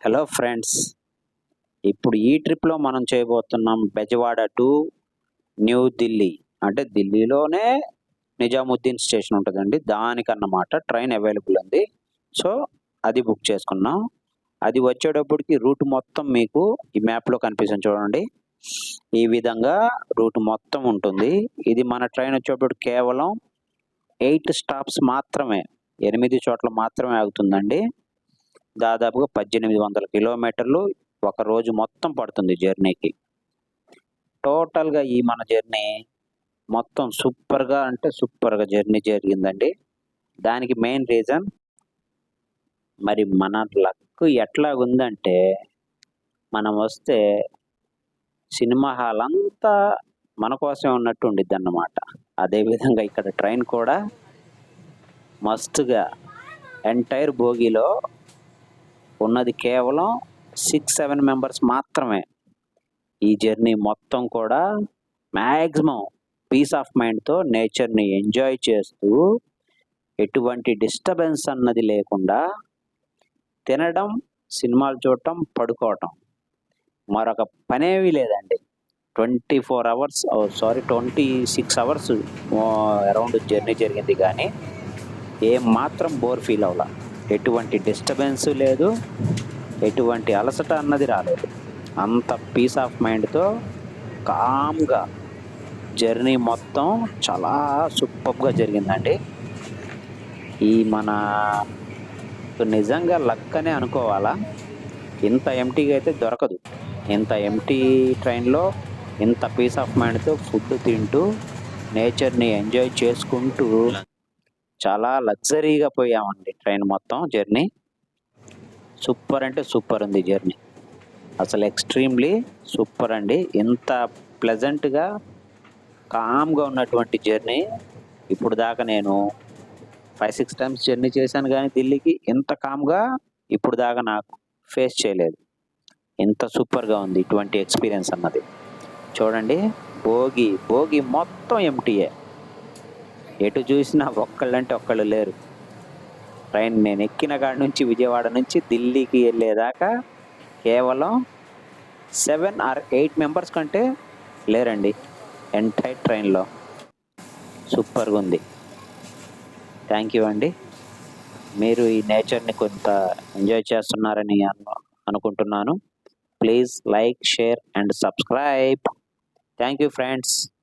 Hello friends, ఇప్పుడు ఈ ట్రిప్లో మనం చేయబోతున్నాం బెజవాడ టు న్యూ ఢిల్లీ. అంటే ఢిల్లీలోనే నిజాముద్దీన్ స్టేషన్ ఉంటుందండి, దానికన్నమాట ట్రైన్ అవైలబుల్ ఉంది. సో అది బుక్ చేసుకున్నాం. అది వచ్చేటప్పటికి రూట్ మొత్తం మీకు ఈ మ్యాప్లో కనిపిస్తుంది చూడండి. ఈ విధంగా రూట్ మొత్తం ఉంటుంది. ఇది మన ట్రైన్ వచ్చేటప్పుడు కేవలం 8 స్టాప్స్ మాత్రమే, 8 చోట్ల మాత్రమే ఆగుతుందండి. దాదాపుగా 1800 కిలోమీటర్లు ఒక రోజు మొత్తం పడుతుంది జర్నీకి. టోటల్గా ఈ మన జర్నీ మొత్తం సూపర్గా అంటే సూపర్గా జర్నీ జరిగిందండి. దానికి మెయిన్ రీజన్ మరి మన లక్ ఎట్లా ఉందంటే, మనం వస్తే సినిమా హాల్ అంతా మన కోసమే ఉన్నట్టు ఉండిద్ది అన్నమాట. అదేవిధంగా ఇక్కడ ట్రైన్ కూడా మస్తుగా ఎంటైర్ బోగీలో ఉన్నది కేవలం 6-7 మెంబర్స్ మాత్రమే. ఈ జర్నీ మొత్తం కూడా మ్యాక్సిమం పీస్ ఆఫ్ మైండ్తో నేచర్ని ఎంజాయ్ చేస్తూ, ఎటువంటి డిస్టర్బెన్స్ అన్నది లేకుండా తినడం, సినిమాలు చూడటం, పడుకోవటం, మరొక పనేవి లేదండి. 26 అవర్స్ అరౌండ్ జర్నీ జరిగింది, కానీ ఏం మాత్రం బోర్ ఫీల్ అవ్వాల. ఎటువంటి డిస్టర్బెన్స్ లేదు, ఎటువంటి అలసట అన్నది రాలేదు. అంత పీస్ ఆఫ్ మైండ్తో కామ్గా జర్నీ మొత్తం చాలా సూపర్గా జరిగిందండి. ఈ మన నిజంగా లక్ అనే అనుకోవాలా. ఇంత ఎంటీగా అయితే దొరకదు. ఇంత ఎంటీ ట్రైన్లో ఇంత పీస్ ఆఫ్ మైండ్తో ఫుడ్ తింటూ నేచర్ని ఎంజాయ్ చేసుకుంటూ చాలా లగ్జరీగా పోయామండి. ట్రైన్ మొత్తం జర్నీ సూపర్ అంటే సూపర్ ఉంది. జర్నీ అసలు ఎక్స్ట్రీమ్లీ సూపర్ అండి. ఇంత ప్లెజెంట్గా కామ్గా ఉన్నటువంటి జర్నీ ఇప్పుడు దాకా నేను 5-6 టైమ్స్ జర్నీ చేశాను, కానీ ఢిల్లీకి ఇంత కామ్గా ఇప్పుడు దాకా నాకు ఫేస్ చేయలేదు. ఇంత సూపర్గా ఉంది ఇటువంటి ఎక్స్పీరియన్స్ అన్నది. చూడండి, భోగి మొత్తం ఎంటీయే. ఎటు చూసినా ఒక్కళ్ళంటే ఒక్కళ్ళు లేరు. ట్రైన్ నేను ఎక్కిన కాడి నుంచి విజయవాడ నుంచి ఢిల్లీకి వెళ్ళేదాకా కేవలం 7 or 8 మెంబర్స్ కంటే లేరండి ఎంటైర్ ట్రైన్లో. సూపర్గా ఉంది. థ్యాంక్ యూ అండి. మీరు ఈ నేచర్ని కొంత ఎంజాయ్ చేస్తున్నారని అనుకుంటున్నాను. Please like, share and subscribe. Thank you friends.